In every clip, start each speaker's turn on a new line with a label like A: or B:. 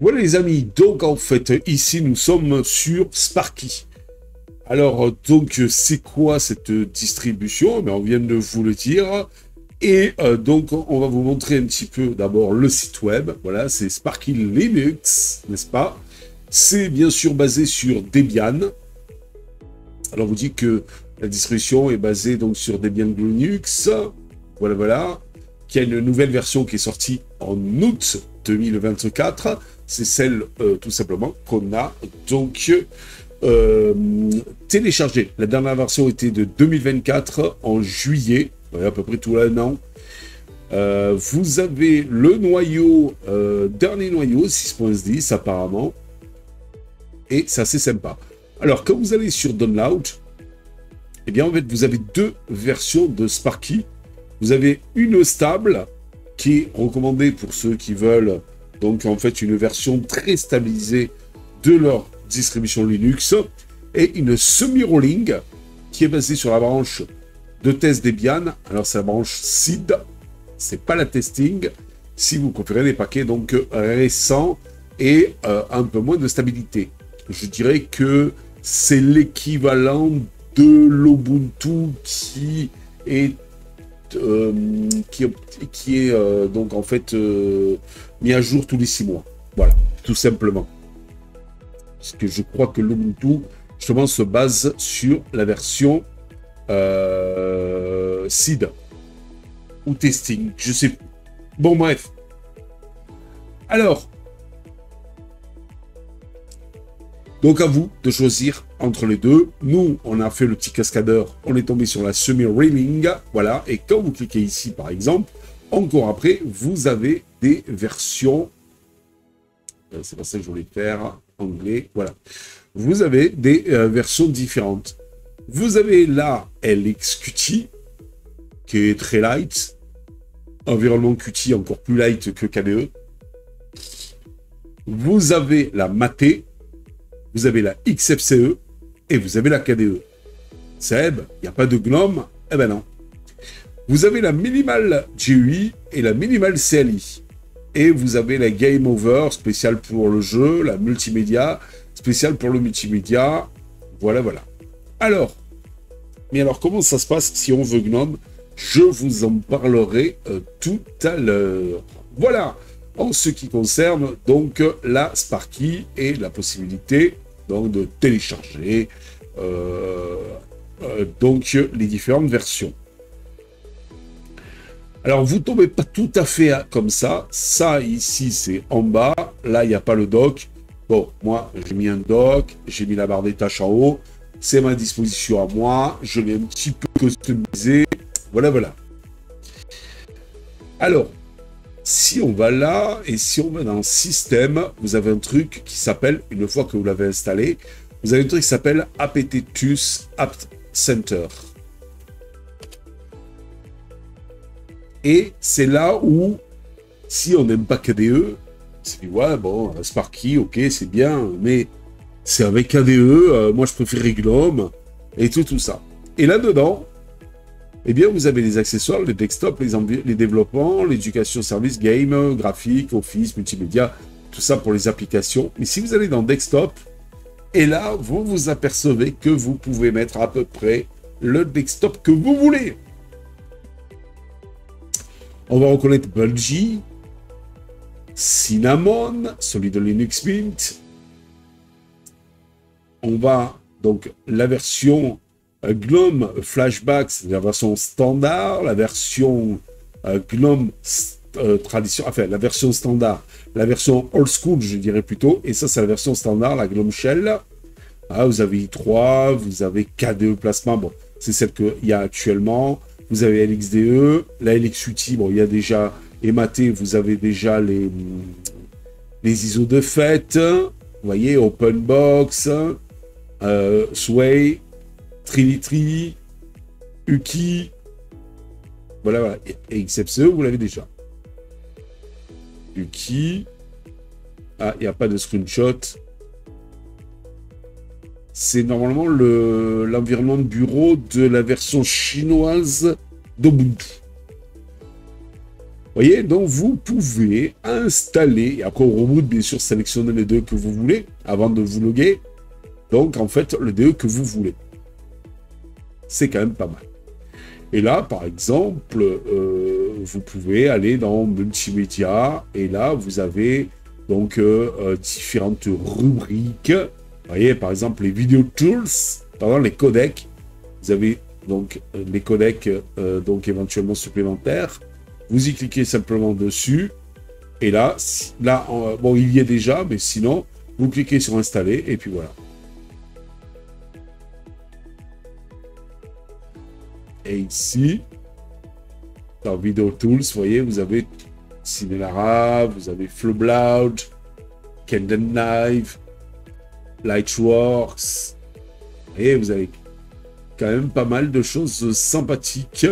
A: Voilà les amis, donc en fait ici nous sommes sur Sparky. Alors donc c'est quoi cette distribution? On vient de vous le dire. Et donc on va vous montrer un petit peu d'abord le site web. Voilà, c'est Sparky Linux, n'est-ce pas? C'est bien sûr basé sur Debian. Alors on vous dit que la distribution est basée donc sur Debian Linux. Voilà, voilà. Qu'il y a une nouvelle version qui est sortie en août 2024. C'est celle tout simplement qu'on a donc euh, téléchargée. La dernière version était de 2024 en juillet, ouais, à peu près tout l'an. Vous avez le noyau, dernier noyau, 6.10 apparemment, et c'est assez sympa. Alors, quand vous allez sur Download, eh bien, en fait, vous avez deux versions de Sparky. Vous avez une stable, qui est recommandée pour ceux qui veulent, donc, en fait, une version très stabilisée de leur distribution Linux, et une semi-rolling, qui est basée sur la branche de test Debian. Alors, c'est la branche SID, c'est pas la testing, si vous préférez des paquets donc récents et un peu moins de stabilité. Je dirais que c'est l'équivalent de l'Ubuntu euh, qui est donc en fait mis à jour tous les 6 mois. Voilà, tout simplement. Parce que je crois que l'Ubuntu justement se base sur la version SID ou testing, je sais plus. Bon bref. Alors, donc à vous de choisir entre les deux. Nous, on a fait le petit cascadeur, on est tombé sur la semi-railing, voilà, et quand vous cliquez ici, par exemple, encore après, vous avez des versions, c'est pas ça que je voulais faire, anglais, voilà. Vous avez des versions différentes. Vous avez la LXQT, qui est très light, environnement Qt encore plus light que KDE. Vous avez la Mate, vous avez la XFCE et vous avez la KDE. Seb, il n'y a pas de GNOME? Eh ben non. Vous avez la Minimal GUI et la Minimal CLI. Et vous avez la Game Over, spéciale pour le jeu, la multimédia, spéciale pour le multimédia. Voilà, voilà. Alors, comment ça se passe si on veut GNOME? Je vous en parlerai tout à l'heure. Voilà, en ce qui concerne donc la Sparky et la possibilité donc de télécharger donc les différentes versions. Alors vous tombez pas tout à fait comme ça. Ça ici c'est en bas. Là il n'y a pas le dock. Bon, moi j'ai mis un dock, j'ai mis la barre des tâches en haut. C'est ma disposition à moi. Je l'ai un petit peu customisé. Voilà, voilà. Alors, si on va là, et si on va dans Système, vous avez un truc qui s'appelle, une fois que vous l'avez installé, vous avez un truc qui s'appelle apt-tus apt center. Et c'est là où, si on n'aime pas KDE, c'est ouais, bon, Sparky, ok, c'est bien, mais c'est avec KDE, moi je préfère GNOME, et tout ça. Et là-dedans, eh bien, vous avez les accessoires, les desktops, les développements, l'éducation, service, game, graphique, office, multimédia, tout ça pour les applications. Mais si vous allez dans desktop, et là, vous vous apercevez que vous pouvez mettre à peu près le desktop que vous voulez. On va reconnaître Bulgy, Cinnamon, celui de Linux Mint. On va, donc, la version GNOME Flashback, c'est la version standard, la version GNOME tradition, enfin la version standard, la version old school, je dirais plutôt, et ça c'est la version standard, la GNOME Shell. Ah, vous avez i3, vous avez KDE Plasma, bon, c'est celle qu'il y a actuellement. Vous avez LXDE, la LXUT, bon, il y a déjà, et Maté, vous avez déjà les ISO de fait, vous voyez, OpenBox, Sway, Trinity, Uki, voilà, voilà. Et XFCE, vous l'avez déjà. Uki, ah, il n'y a pas de screenshot. C'est normalement l'environnement de bureau de la version chinoise d'Ubuntu. voyez, donc vous pouvez installer, et après au reboot, bien sûr, sélectionnez les DE que vous voulez avant de vous loguer. Donc, en fait, le DE que vous voulez. C'est quand même pas mal. Et là, par exemple, vous pouvez aller dans Multimédia, et là, vous avez donc différentes rubriques. Vous voyez, par exemple, les Video Tools, pardon, les codecs. Vous avez donc les codecs donc éventuellement supplémentaires. Vous y cliquez simplement dessus. Et là, bon, il y est déjà, mais sinon, vous cliquez sur Installer, et puis voilà. Et ici, dans Video Tools, vous voyez, vous avez Cinelara, vous avez Flowblood, Knife, Lightworks. Et vous avez quand même pas mal de choses sympathiques.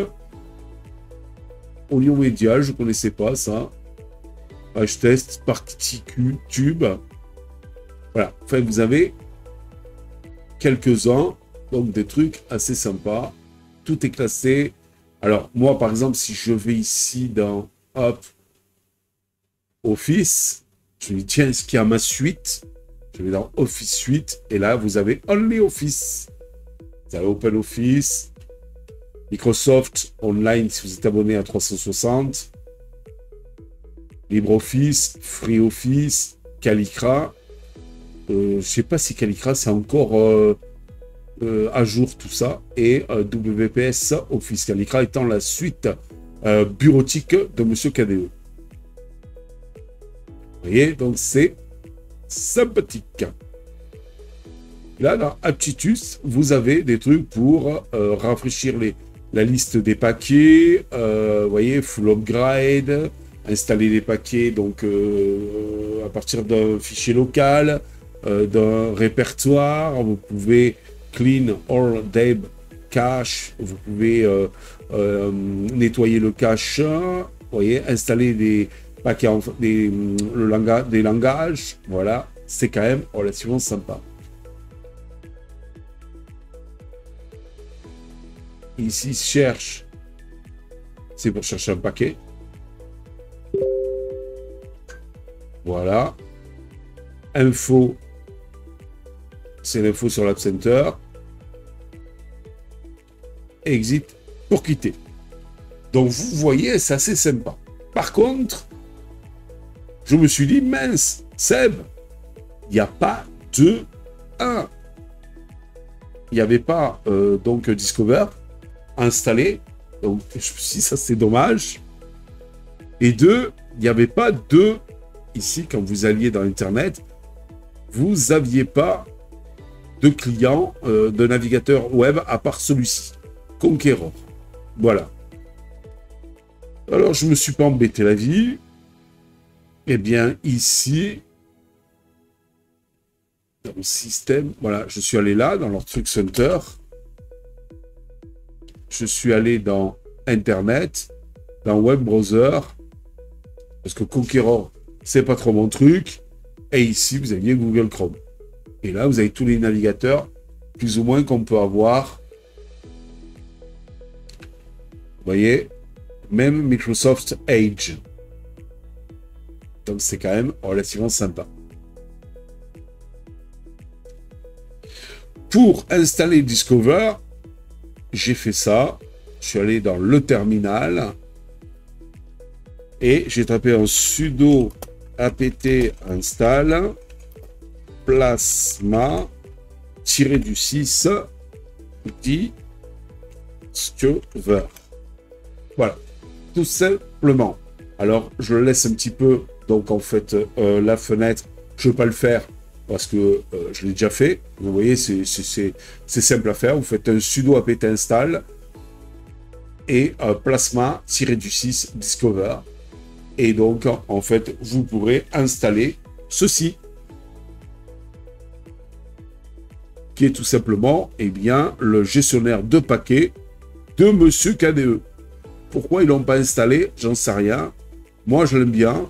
A: Oignon Media, je ne connaissais pas ça. H-Test, Particule, Tube. Voilà. Enfin, vous avez quelques-uns, donc des trucs assez sympas. Tout est classé. Alors, moi, par exemple, si je vais ici dans Hop, Office, je me dis, tiens, est-ce qu'il y a ma suite? Je vais dans Office Suite, et là, vous avez Only Office. Vous avez Open Office, Microsoft Online, si vous êtes abonné à 360, LibreOffice, FreeOffice, Calligra. Je ne sais pas si Calligra, c'est encore... à jour tout ça, et WPS Office, Calligra étant la suite bureautique de Monsieur KDE. Vous voyez, donc c'est sympathique. Là, dans Aptitus, vous avez des trucs pour rafraîchir la liste des paquets, vous voyez, full upgrade, installer les paquets donc à partir d'un fichier local, d'un répertoire, vous pouvez clean or deb cache, vous pouvez nettoyer le cache, vous voyez, installer des paquets, des langages, voilà, c'est quand même relativement sympa. Ici, cherche, c'est pour chercher un paquet. Voilà. Info, c'est l'info sur l'App Center. Exit pour quitter. Donc vous voyez, c'est assez sympa. Par contre, je me suis dit, mince, Seb, il n'y a pas de 1. Il n'y avait pas donc Discover installé. Donc je me suis dit, ça c'est dommage. Et 2, il n'y avait pas de... Ici, quand vous alliez dans Internet, vous n'aviez pas de client de navigateur web à part celui-ci. Conqueror. Voilà. Alors, je ne me suis pas embêté la vie. Eh bien, ici, dans le système, voilà, je suis allé là, dans leur truc center. Je suis allé dans Internet, dans Web Browser, parce que Conqueror, c'est pas trop mon truc. Et ici, vous aviez Google Chrome. Et là, vous avez tous les navigateurs, plus ou moins, qu'on peut avoir. Vous voyez, même Microsoft Edge. Donc, c'est quand même relativement sympa. Pour installer Discover, j'ai fait ça. Je suis allé dans le terminal et j'ai tapé un sudo apt install plasma -du6 Discover. Voilà, tout simplement. Alors, je laisse un petit peu, donc en fait, la fenêtre. Je ne vais pas le faire parce que je l'ai déjà fait. Vous voyez, c'est simple à faire. Vous faites un sudo apt install et plasma-du6 discover. Et donc, en fait, vous pourrez installer ceci, qui est tout simplement, eh bien, le gestionnaire de paquets de Monsieur KDE. Pourquoi ils ne l'ont pas installé? J'en sais rien. Moi, je l'aime bien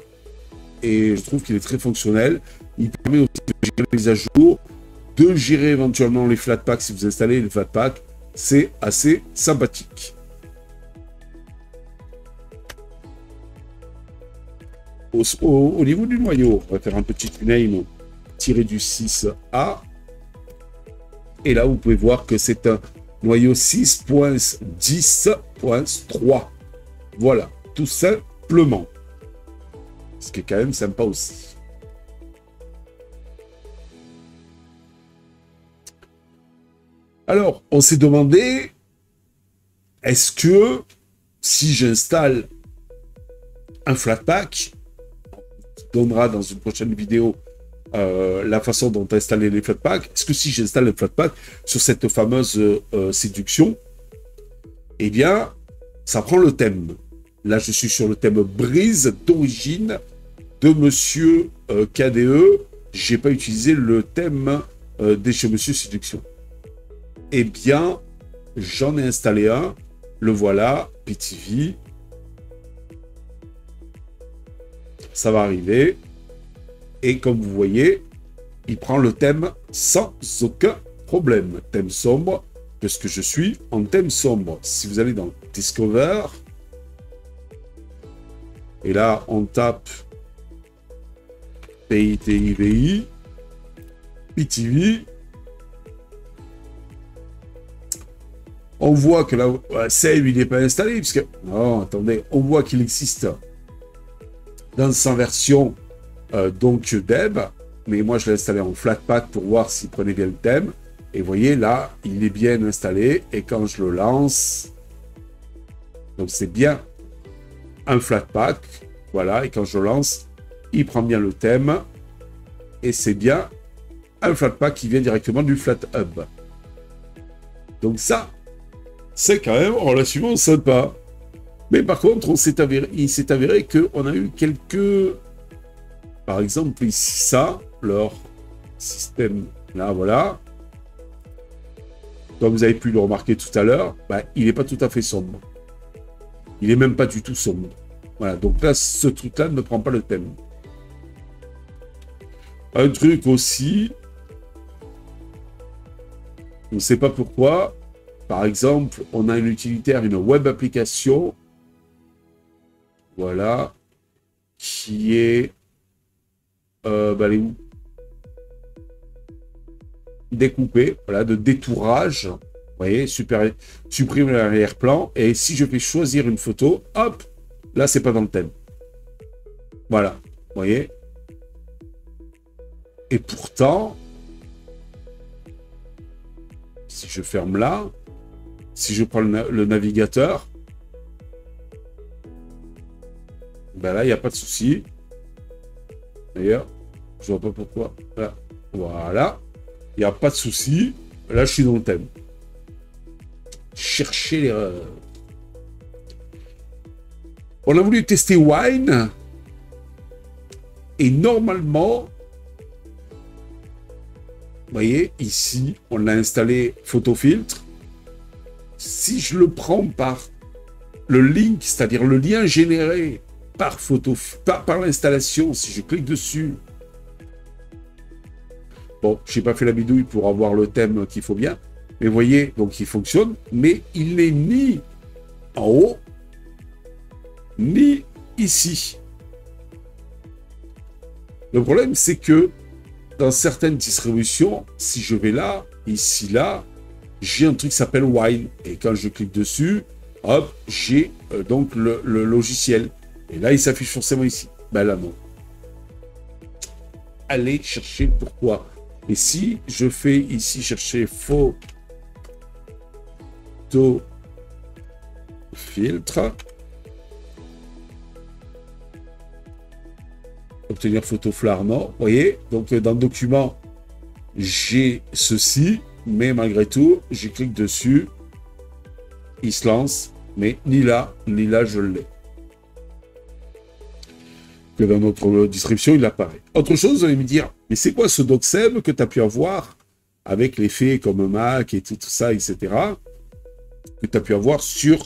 A: et je trouve qu'il est très fonctionnel. Il permet aussi de gérer les à jour, de gérer éventuellement les Flatpak si vous installez les Flatpak. C'est assez sympathique. au niveau du noyau, on va faire un petit name tiré du 6A. Et là, vous pouvez voir que c'est un noyau 6.10.3. Voilà, tout simplement. Ce qui est quand même sympa aussi. Alors, on s'est demandé, est-ce que si j'installe un Flatpak, on donnera dans une prochaine vidéo la façon dont installer les Flatpaks, est-ce que si j'installe le Flatpak sur cette fameuse séduction, eh bien, ça prend le thème. Là, je suis sur le thème Brise d'origine de Monsieur KDE. J'ai pas utilisé le thème de chez Monsieur Séduction. Eh bien, j'en ai installé un. Le voilà, PTV. Ça va arriver. Et comme vous voyez, il prend le thème sans aucun problème. Thème sombre, puisque je suis en thème sombre. Si vous allez dans Discover, et là, on tape PITIVI, PTV. On voit que là, save, il n'est pas installé, puisque... Non, attendez, on voit qu'il existe dans sa version donc Deb, mais moi je l'ai installé en Flatpak pour voir s'il prenait bien le thème. Et vous voyez, là, il est bien installé, et quand je le lance, donc c'est bien un Flatpak, voilà, et quand je le lance, il prend bien le thème, et c'est bien un Flatpak qui vient directement du FlatHub. Donc ça, c'est quand même relativement sympa. Mais par contre, il s'est avéré qu'on a eu quelques... Par exemple, ici, ça, leur système, là, voilà. Comme vous avez pu le remarquer tout à l'heure, bah, il n'est pas tout à fait sombre. Il n'est même pas du tout sombre. Voilà, donc là, ce truc-là ne prend pas le thème. Un truc aussi, on ne sait pas pourquoi. Par exemple, on a une utilitaire, une web application, voilà, qui est découpée, voilà, de détourage. Vous voyez, supprime l'arrière-plan. Et si je fais choisir une photo, hop, là, c'est pas dans le thème. Voilà, vous voyez. Et pourtant, si je ferme là, si je prends le navigateur, ben là, il n'y a pas de souci. D'ailleurs, je vois pas pourquoi. Là. Voilà. Il n'y a pas de souci. Là, je suis dans le thème. Chercher l'erreur. On a voulu tester Wine. Et normalement, vous voyez, ici, on l'a installé photofiltre. Si je le prends par le link, c'est-à-dire le lien généré par l'installation, si je clique dessus, bon, je n'ai pas fait la bidouille pour avoir le thème qu'il faut bien, mais vous voyez, donc il fonctionne, mais il n'est ni en haut, ni ici. Le problème, c'est que dans certaines distributions, si je vais là, ici, là, j'ai un truc qui s'appelle Wine. Et quand je clique dessus, hop, j'ai donc le logiciel. Et là, il s'affiche forcément ici. Ben là, non. Allez chercher pourquoi. Et si je fais ici chercher photo filtre, obtenir photo Flarnor, vous voyez, donc dans le document, j'ai ceci, mais malgré tout, je clique dessus, il se lance, mais ni là, je l'ai. Que dans notre description, il apparaît. Autre chose, vous allez me dire, mais c'est quoi ce docsem que tu as pu avoir avec les faits comme Mac et tout ça, etc., que tu as pu avoir sur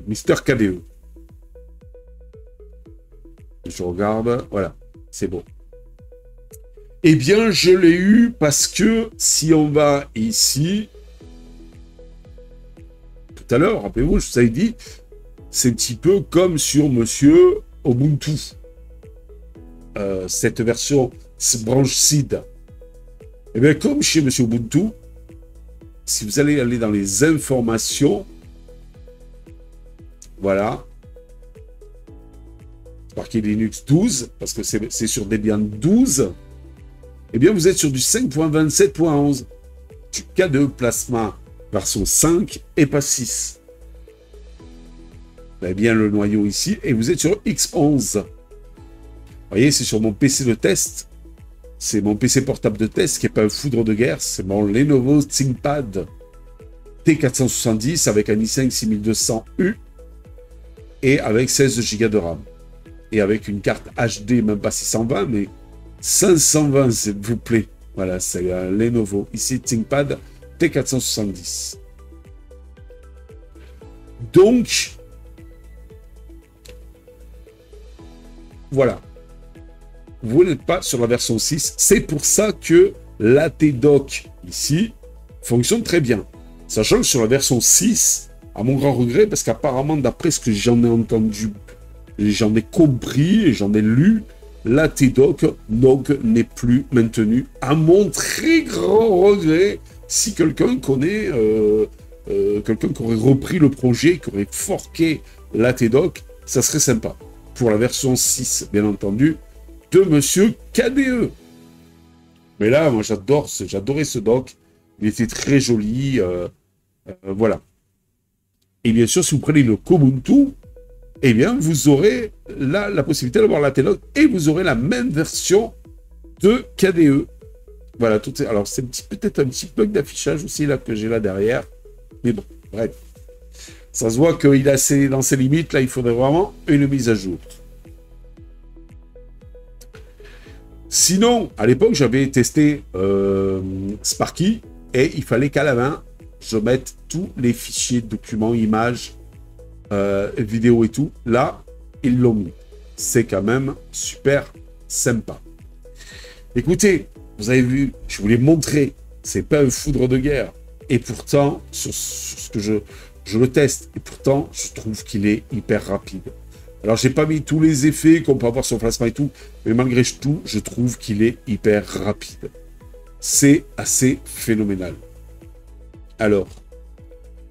A: Mister KDE. Je regarde, voilà, c'est bon. Eh bien, je l'ai eu parce que si on va ici, tout à l'heure, rappelez-vous, je vous avais dit, c'est un petit peu comme sur Monsieur Ubuntu. Cette version branche seed. Et bien, comme chez Monsieur Ubuntu, si vous allez aller dans les informations, voilà, Sparky Linux 12, parce que c'est sur Debian 12, eh bien, vous êtes sur du 5.27.11, du K2 Plasma version 5 et pas 6. Vous avez bien le noyau ici, et vous êtes sur X11. Vous voyez, c'est sur mon PC de test. C'est mon PC portable de test qui n'est pas un foudre de guerre. C'est mon Lenovo ThinkPad T470 avec un i5 6200U et avec 16 Go de RAM. Et avec une carte HD, même pas 620, mais 520, s'il vous plaît. Voilà, c'est un Lenovo. Ici, ThinkPad T470. Donc, voilà. Vous n'êtes pas sur la version 6. C'est pour ça que l'ATDoc, ici, fonctionne très bien. Sachant que sur la version 6, à mon grand regret, parce qu'apparemment, d'après ce que j'en ai entendu, j'en ai compris et j'en ai lu, l'ATDoc donc n'est plus maintenu. À mon très grand regret, si quelqu'un connaît, quelqu'un qui aurait repris le projet, qui aurait forqué l'ATDoc, ça serait sympa. Pour la version 6, bien entendu, de Monsieur KDE. Mais là, moi, j'adorais ce doc. Il était très joli. Voilà. Et bien sûr, si vous prenez le Kubuntu, eh bien, vous aurez là la possibilité d'avoir la l'ATDoc et vous aurez la même version de KDE. Voilà. Alors, c'est peut-être un petit bug d'affichage aussi là que j'ai là derrière. Mais bon, bref. Ça se voit qu'il est dans ses limites. Là, il faudrait vraiment une mise à jour. Sinon, à l'époque, j'avais testé Sparky et il fallait qu'à la main, je mette tous les fichiers, documents, images, vidéos et tout. Là, ils l'ont mis. C'est quand même super sympa. Écoutez, vous avez vu, je vous l'ai montré, c'est pas un foudre de guerre. Et pourtant, sur ce que je le teste, et pourtant, je trouve qu'il est hyper rapide. Alors, j'ai pas mis tous les effets qu'on peut avoir sur Plasma et tout, mais malgré tout, je trouve qu'il est hyper rapide. C'est assez phénoménal. Alors,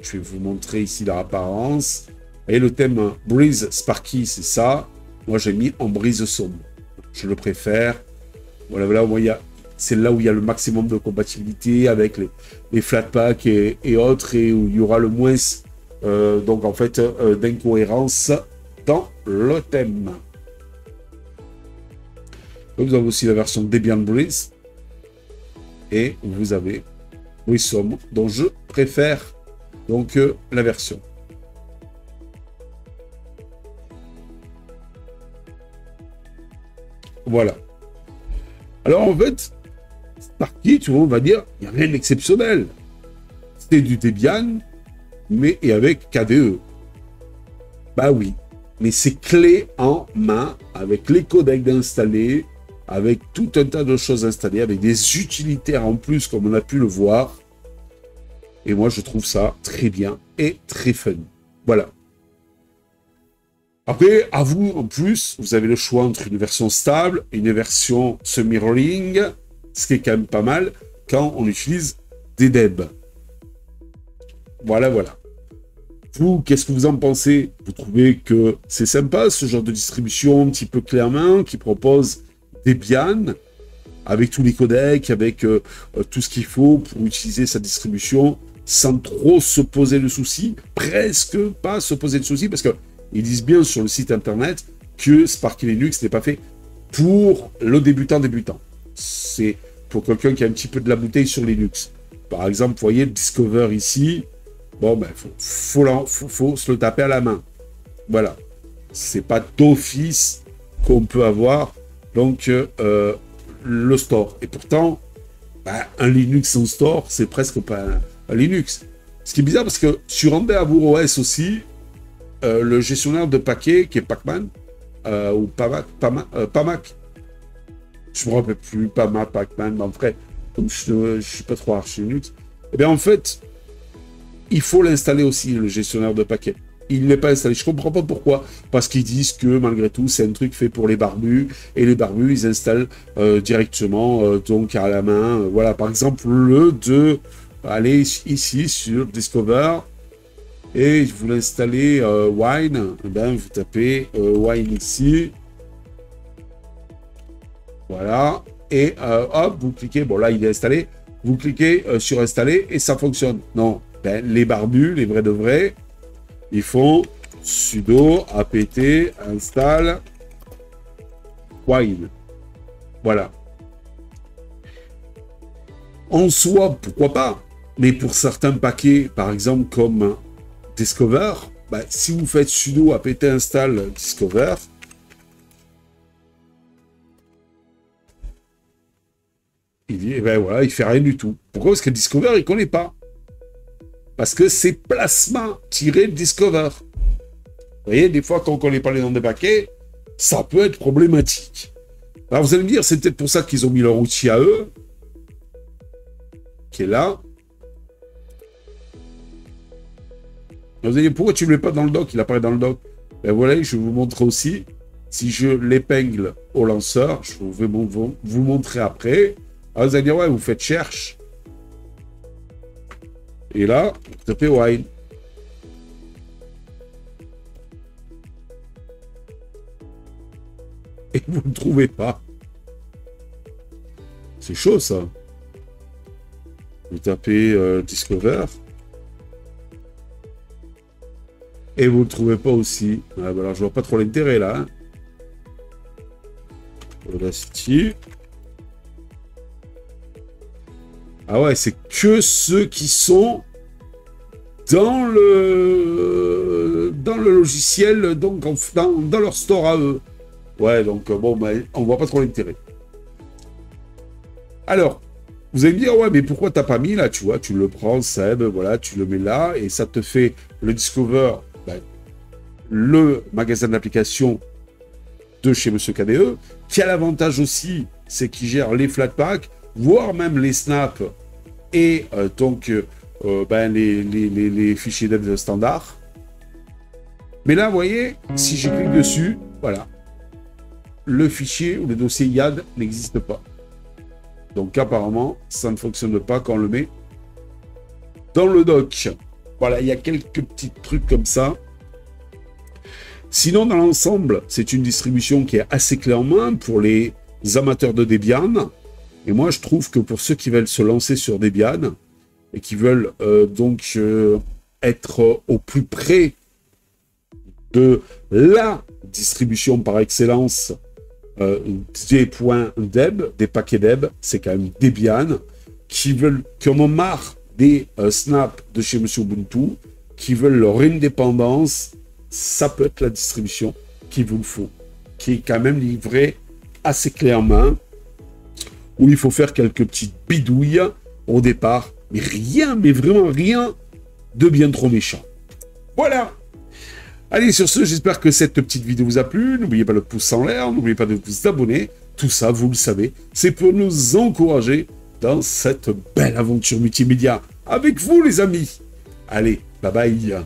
A: je vais vous montrer ici leur apparence. Et le thème Breeze Sparky, c'est ça. Moi, j'ai mis en brise sombre. Je le préfère. Voilà, c'est là où il y a le maximum de compatibilité avec les Flatpak et autres, et où il y aura le moins, donc en fait, d'incohérence dans le thème. Vous avez aussi la version Debian Breeze et vous avez Breeze Sombre, dont je préfère donc la version. Voilà. Alors en fait, Sparky, tu vois, on va dire, il n'y a rien d'exceptionnel. C'est du Debian, mais et avec KDE. Bah oui. Mais c'est clé en main, avec les codecs installés, avec tout un tas de choses installées, avec des utilitaires en plus, comme on a pu le voir. Et moi, je trouve ça très bien et très fun. Voilà. Après, à vous, en plus, vous avez le choix entre une version stable et une version semi-rolling, ce qui est quand même pas mal quand on utilise des DEB. Voilà, voilà. Vous, qu'est-ce que vous en pensez? Vous trouvez que c'est sympa, ce genre de distribution un petit peu clé en main, qui propose Debian, avec tous les codecs, avec tout ce qu'il faut pour utiliser sa distribution, sans trop se poser le souci, presque pas se poser le souci, parce qu'ils disent bien sur le site internet que Sparky Linux n'est pas fait pour le débutant. C'est pour quelqu'un qui a un petit peu de la bouteille sur Linux. Par exemple, vous voyez le Discover ici, bon, ben, faut se le taper à la main. Voilà. C'est pas d'office qu'on peut avoir, donc, le store. Et pourtant, ben, un Linux sans store, c'est presque pas un Linux. Ce qui est bizarre, parce que sur Endeavour OS aussi, le gestionnaire de paquets, qui est Pacman, ou Pamac, je me rappelle plus, Pacman, mais en vrai, comme je suis pas trop archi Linux, et bien en fait, il faut l'installer aussi, le gestionnaire de paquets. il n'est pas installé. Je comprends pas pourquoi. Parce qu'ils disent que malgré tout, c'est un truc fait pour les barbus. Et les barbus, ils installent directement, donc à la main. Voilà, par exemple, le de aller ici sur Discover. Et vous l'installez Wine. Eh ben, vous tapez Wine ici. Voilà. Et hop, vous cliquez. Bon, là, il est installé. Vous cliquez sur installer et ça fonctionne. Non. Ben, les barbus, les vrais de vrais, ils font sudo apt install wine. Voilà. En soi, pourquoi pas. Mais pour certains paquets, par exemple comme Discover, ben, si vous faites sudo apt install Discover, il dit, eh ben voilà, il fait rien du tout. Pourquoi? Parce que Discover, il connaît pas. Parce que c'est plasma-discover. Vous voyez, des fois, quand on ne connaît pas les noms des paquets, ça peut être problématique. Alors, vous allez me dire, c'est peut-être pour ça qu'ils ont mis leur outil à eux, qui est là. Vous allez dire, pourquoi tu ne le mets pas dans le doc? Il apparaît dans le doc. Ben voilà, je vais vous montrer aussi. Si je l'épingle au lanceur, je vais vous montrer après. Alors, vous allez dire, ouais, vous faites cherche. Et là, vous tapez wine. Et vous ne trouvez pas. C'est chaud, ça. Vous tapez Discover. Et vous ne le trouvez pas aussi. Ah, bah alors, je vois pas trop l'intérêt, là. Hein. Audacity. Ah ouais, c'est que ceux qui sont dans le logiciel, donc dans leur store à eux. Ouais, donc bon, bah, on voit pas trop l'intérêt. Alors, vous allez me dire, ouais, mais pourquoi t'as pas mis là, tu vois, tu le prends, Seb, voilà, tu le mets là, et ça te fait le Discover, ben, le magasin d'applications de chez Monsieur KDE, qui a l'avantage aussi, c'est qu'il gère les Flatpak, voire même les snaps et donc ben, les fichiers dev standard. Mais là, vous voyez, si je clique dessus, voilà, le fichier ou le dossier YAD n'existe pas. Donc apparemment, ça ne fonctionne pas quand on le met dans le doc. Voilà, il y a quelques petits trucs comme ça. Sinon, dans l'ensemble, c'est une distribution qui est assez clé en main pour les amateurs de Debian. Et moi, je trouve que pour ceux qui veulent se lancer sur Debian et qui veulent donc être au plus près de la distribution par excellence des points Deb, des paquets Deb, c'est quand même Debian, qui en ont marre des snaps de chez Monsieur Ubuntu, qui veulent leur indépendance, ça peut être la distribution qu'il vous faut, qui est quand même livrée assez clé en main, où il faut faire quelques petites bidouilles au départ, mais rien, mais vraiment rien de bien trop méchant. Voilà. Allez, sur ce, j'espère que cette petite vidéo vous a plu. N'oubliez pas le pouce en l'air, n'oubliez pas de vous abonner. Tout ça, vous le savez, c'est pour nous encourager dans cette belle aventure multimédia avec vous, les amis. Allez, bye bye.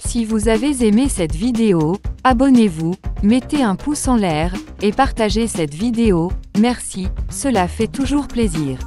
B: Si vous avez aimé cette vidéo, abonnez-vous, mettez un pouce en l'air et partagez cette vidéo. Merci, cela fait toujours plaisir.